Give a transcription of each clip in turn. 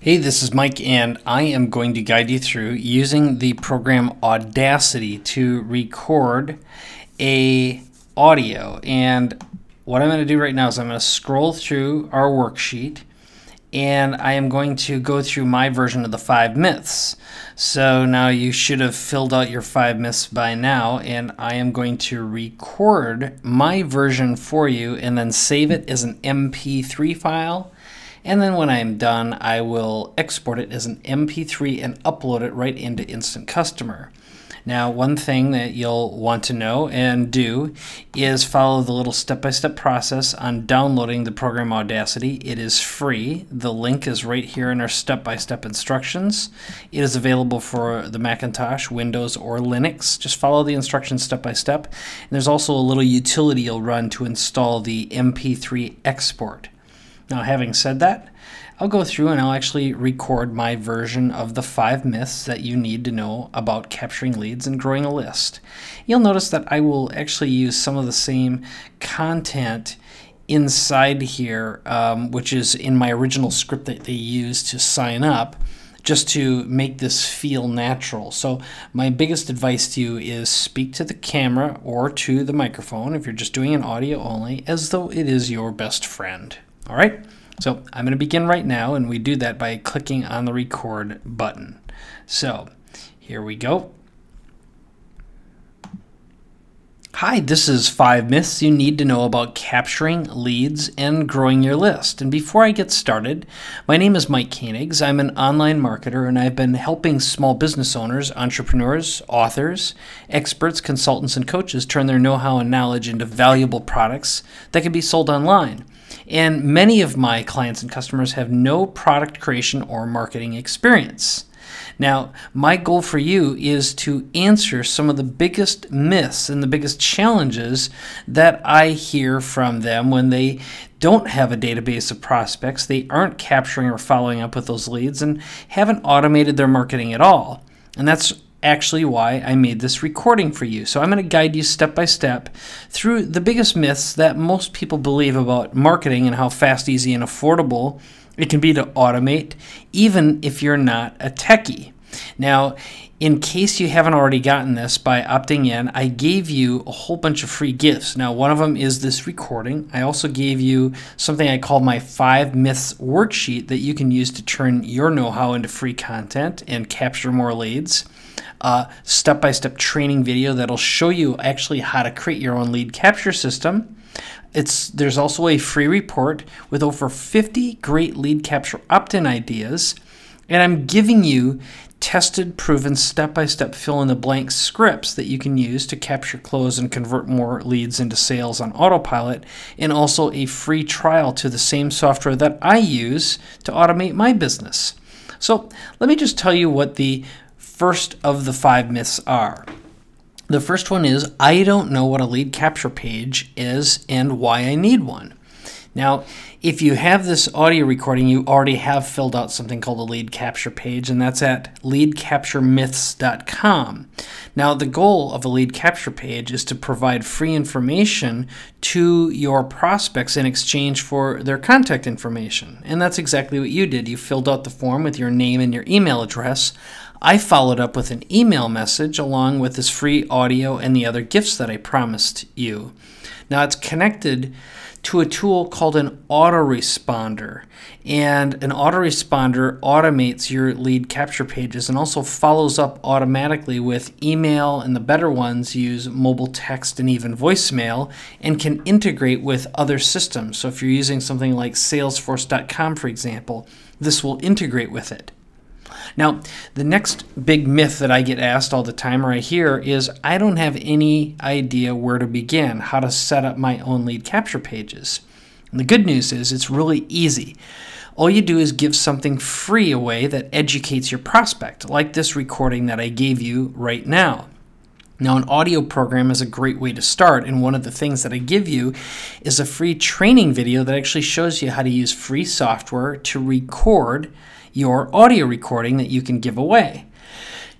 Hey, this is Mike, and I am going to guide you through using the program Audacity to record a audio. And what I'm going to do right now is I'm going to scroll through our worksheet, and I am going to go through my version of the 5 myths. So now you should have filled out your 5 myths by now, and I am going to record my version for you and then save it as an MP3 file. And then when I'm done, I will export it as an MP3 and upload it right into Instant Customer. Now, one thing that you'll want to know and do is follow the little step-by-step process on downloading the program Audacity. It is free. The link is right here in our step-by-step instructions. It is available for the Macintosh, Windows, or Linux. Just follow the instructions step by step. And there's also a little utility you'll run to install the MP3 export. Now, having said that, I'll go through and I'll actually record my version of the 5 myths that you need to know about capturing leads and growing a list. You'll notice that I will actually use some of the same content inside here, which is in my original script that they used to sign up, just to make this feel natural. So my biggest advice to you is speak to the camera or to the microphone, if you're just doing an audio only, as though it is your best friend. All right, so I'm going to begin right now, and we do that by clicking on the record button. So here we go. Hi, this is 5 myths you need to know about capturing leads and growing your list. And before I get started, my name is Mike Koenigs. I'm an online marketer, and I've been helping small business owners, entrepreneurs, authors, experts, consultants, and coaches turn their know-how and knowledge into valuable products that can be sold online. And many of my clients and customers have no product creation or marketing experience. Now, my goal for you is to answer some of the biggest myths and the biggest challenges that I hear from them when they don't have a database of prospects, they aren't capturing or following up with those leads, and haven't automated their marketing at all. And that's actually why I made this recording for you. So I'm going to guide you step by step through the biggest myths that most people believe about marketing and how fast, easy, and affordable it can be to automate, even if you're not a techie. Now, in case you haven't already gotten this by opting in, I gave you a whole bunch of free gifts. Now, one of them is this recording. I also gave you something I call my 5 myths worksheet that you can use to turn your know-how into free content and capture more leads. Step-by-step training video that'll show you actually how to create your own lead capture system. There's also a free report with over 50 great lead capture opt-in ideas, and I'm giving you tested, proven, step-by-step fill-in-the-blank scripts that you can use to capture, close, and convert more leads into sales on autopilot, and also a free trial to the same software that I use to automate my business. So let me just tell you what the first of the 5 myths are. The first one is, I don't know what a lead capture page is and why I need one. Now, if you have this audio recording, you already have filled out something called a lead capture page, and that's at leadcapturemyths.com. Now, the goal of a lead capture page is to provide free information to your prospects in exchange for their contact information. And that's exactly what you did. You filled out the form with your name and your email address. I followed up with an email message along with this free audio and the other gifts that I promised you. Now, it's connected to a tool called an autoresponder, and an autoresponder automates your lead capture pages and also follows up automatically with email, and the better ones use mobile text and even voicemail, and can integrate with other systems. So if you're using something like salesforce.com, for example, this will integrate with it. Now, the next big myth that I get asked all the time, or I hear, is I don't have any idea where to begin, how to set up my own lead capture pages. And the good news is it's really easy. All you do is give something free away that educates your prospect, like this recording that I gave you right now. Now, an audio program is a great way to start, and one of the things that I give you is a free training video that actually shows you how to use free software to record your audio recording that you can give away.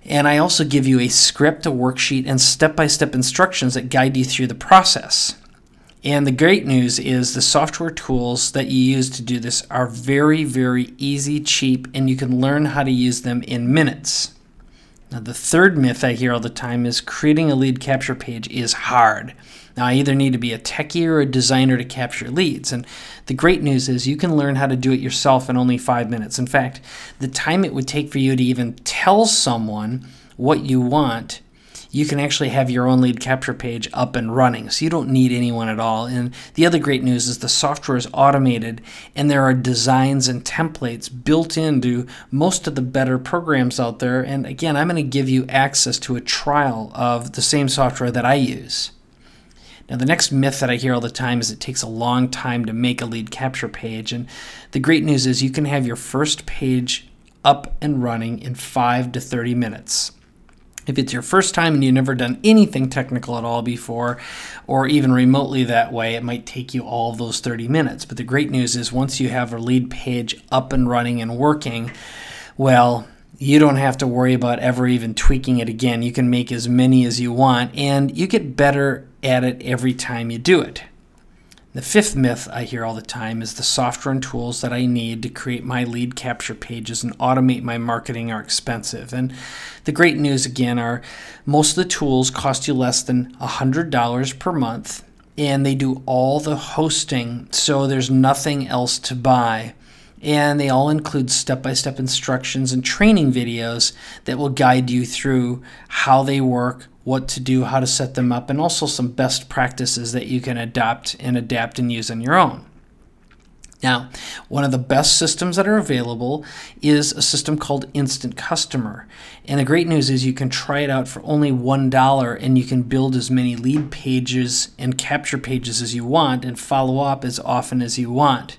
And I also give you a script, a worksheet, and step-by-step instructions that guide you through the process. And the great news is the software tools that you use to do this are very, very easy, cheap, and you can learn how to use them in minutes. Now, the third myth I hear all the time is creating a lead capture page is hard. Now, I either need to be a techie or a designer to capture leads. And the great news is you can learn how to do it yourself in only 5 minutes. In fact, the time it would take for you to even tell someone what you want, you can actually have your own lead capture page up and running. So you don't need anyone at all. And the other great news is the software is automated and there are designs and templates built into most of the better programs out there. And again, I'm going to give you access to a trial of the same software that I use. Now, the next myth that I hear all the time is it takes a long time to make a lead capture page. And the great news is you can have your first page up and running in 5 to 30 minutes. If it's your first time and you've never done anything technical at all before, or even remotely that way, it might take you all of those 30 minutes. But the great news is once you have a lead page up and running and working, well, you don't have to worry about ever even tweaking it again. You can make as many as you want, and you get better at it every time you do it. The fifth myth I hear all the time is the software and tools that I need to create my lead capture pages and automate my marketing are expensive. And the great news again are most of the tools cost you less than $100 per month, and they do all the hosting, so there's nothing else to buy. And they all include step-by-step instructions and training videos that will guide you through how they work, what to do, how to set them up, and also some best practices that you can adapt and use on your own. Now, one of the best systems that are available is a system called Instant Customer. And the great news is you can try it out for only $1 and you can build as many lead pages and capture pages as you want and follow up as often as you want.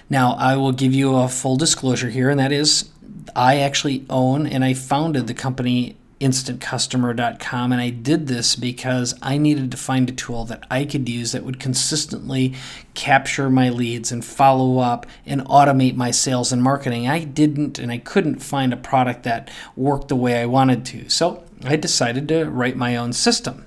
Now, I will give you a full disclosure here, and that is I actually own and I founded the company instantcustomer.com, and I did this because I needed to find a tool that I could use that would consistently capture my leads and follow up and automate my sales and marketing. I didn't and I couldn't find a product that worked the way I wanted to, so I decided to write my own system.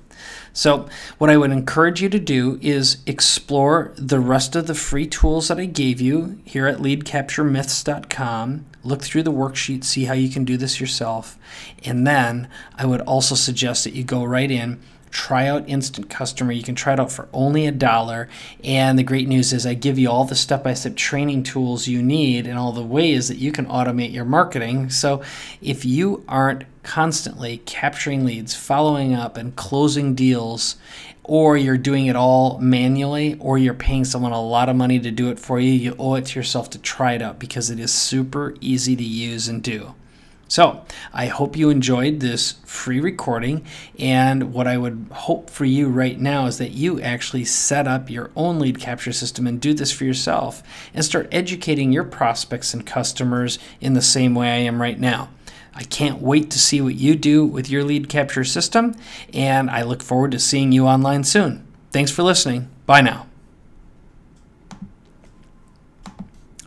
So what I would encourage you to do is explore the rest of the free tools that I gave you here at leadcapturemyths.com. Look through the worksheet, see how you can do this yourself. And then I would also suggest that you go right in, try out Instant Customer. You can try it out for only $1. And the great news is I give you all the step-by-step training tools you need and all the ways that you can automate your marketing. So if you aren't constantly capturing leads, following up, and closing deals, or you're doing it all manually, or you're paying someone a lot of money to do it for you, you owe it to yourself to try it out because it is super easy to use and do. So I hope you enjoyed this free recording, and what I would hope for you right now is that you actually set up your own lead capture system and do this for yourself and start educating your prospects and customers in the same way I am right now. I can't wait to see what you do with your lead capture system, and I look forward to seeing you online soon. Thanks for listening. Bye now.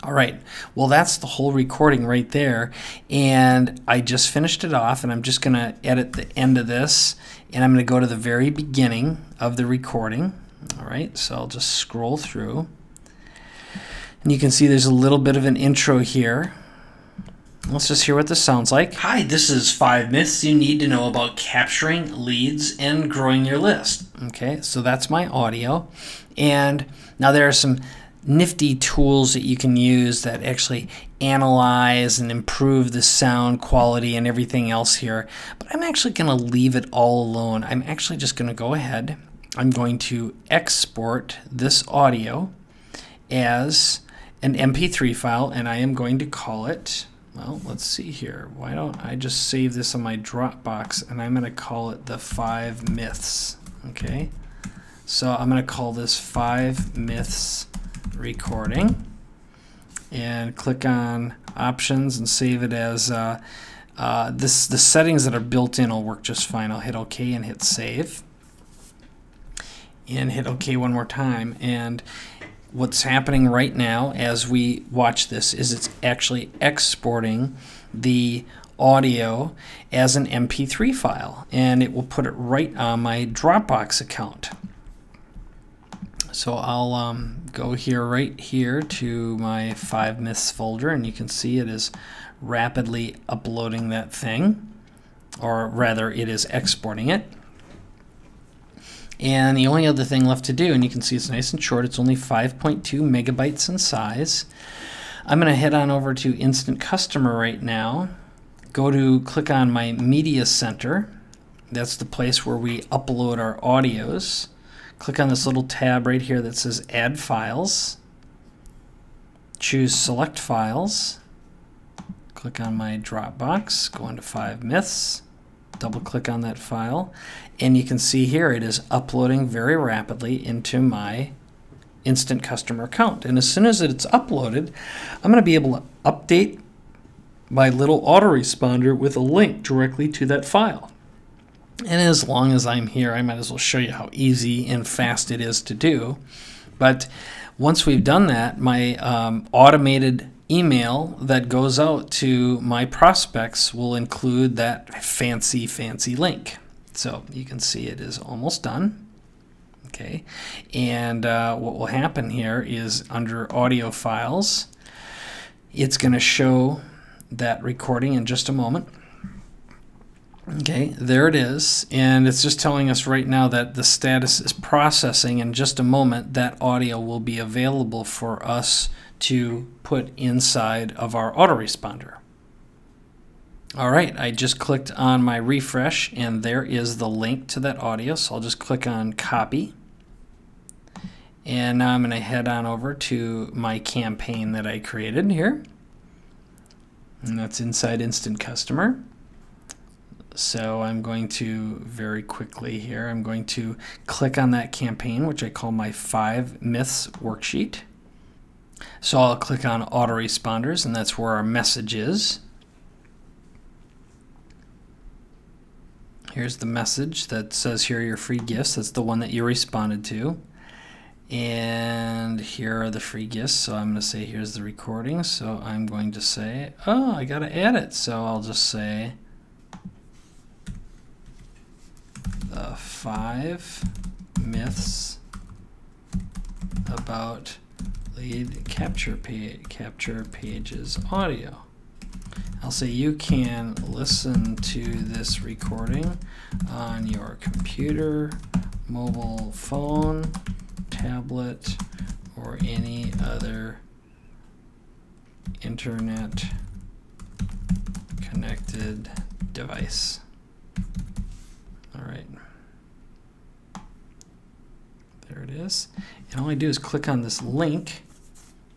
All right, well, that's the whole recording right there, and I just finished it off, and I'm just going to edit the end of this, and I'm going to go to the very beginning of the recording. All right, so I'll just scroll through, and you can see there's a little bit of an intro here. Let's just hear what this sounds like. Hi, this is 5 myths you need to know about capturing leads and growing your list. Okay, so that's my audio, and now there are some nifty tools that you can use that actually analyze and improve the sound quality and everything else here. But I'm actually going to leave it all alone. I'm actually just going to go ahead. I'm going to export this audio as an MP3 file, and I am going to call it, well, let's see here. Why don't I just save this on my Dropbox, and I'm going to call it the 5 myths. Okay, so I'm going to call this 5 myths recording and click on options and save it as the settings that are built in will work just fine. I'll hit OK and hit save and hit OK one more time, and what's happening right now as we watch this is it's actually exporting the audio as an MP3 file, and it will put it right on my Dropbox account. So I'll go here, right here, to my 5 myths folder, and you can see it is rapidly uploading that thing, or rather it is exporting it. And the only other thing left to do, and you can see it's nice and short, it's only 5.2 megabytes in size. I'm going to head on over to Instant Customer right now, click on my Media Center. That's the place where we upload our audios. Click on this little tab right here that says Add Files. Choose Select Files. Click on my Dropbox, go into 5 myths. Double click on that file, and you can see here it is uploading very rapidly into my Instant Customer account. And as soon as it's uploaded, I'm going to be able to update my little autoresponder with a link directly to that file. And as long as I'm here, I might as well show you how easy and fast it is to do. But once we've done that, my automated email that goes out to my prospects will include that fancy link. So you can see it is almost done. Okay, and what will happen here is under audio files, it's going to show that recording in just a moment. Okay, there it is, and it's just telling us right now that the status is processing. In just a moment, that audio will be available for us to put inside of our autoresponder. All right, I just clicked on my refresh, and there is the link to that audio, so I'll just click on copy. And now I'm going to head on over to my campaign that I created here, and that's inside Instant Customer. So I'm going to very quickly here, I'm going to click on that campaign, which I call my 5 myths worksheet. So I'll click on autoresponders, and that's where our message is. Here's the message that says here are your free gifts. That's the one that you responded to. And here are the free gifts. So I'm going to say here's the recording. So I'm going to say, oh, I got to add it. So I'll just say the 5 myths about lead capture pages audio. I'll say you can listen to this recording on your computer, mobile phone, tablet, or any other internet connected device. All right. There it is. And all I do is click on this link,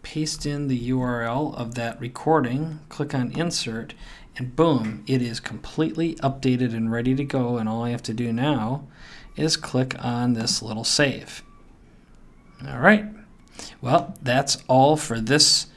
paste in the URL of that recording, click on insert, and boom, it is completely updated and ready to go. And all I have to do now is click on this little save. All right. Well, that's all for this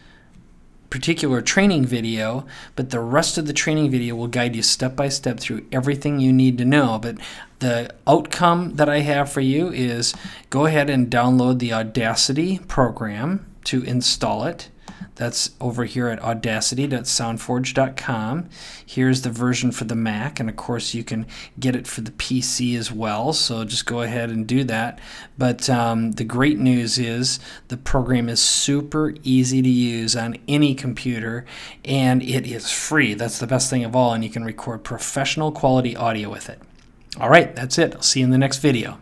particular training video, but the rest of the training video will guide you step by step through everything you need to know. But the outcome that I have for you is go ahead and download the Audacity program to install it. That's over here at audacity.soundforge.com. Here's the version for the Mac, and of course you can get it for the PC as well, so just go ahead and do that. But the great news is the program is super easy to use on any computer, and it is free. That's the best thing of all, and you can record professional quality audio with it. All right, that's it. I'll see you in the next video.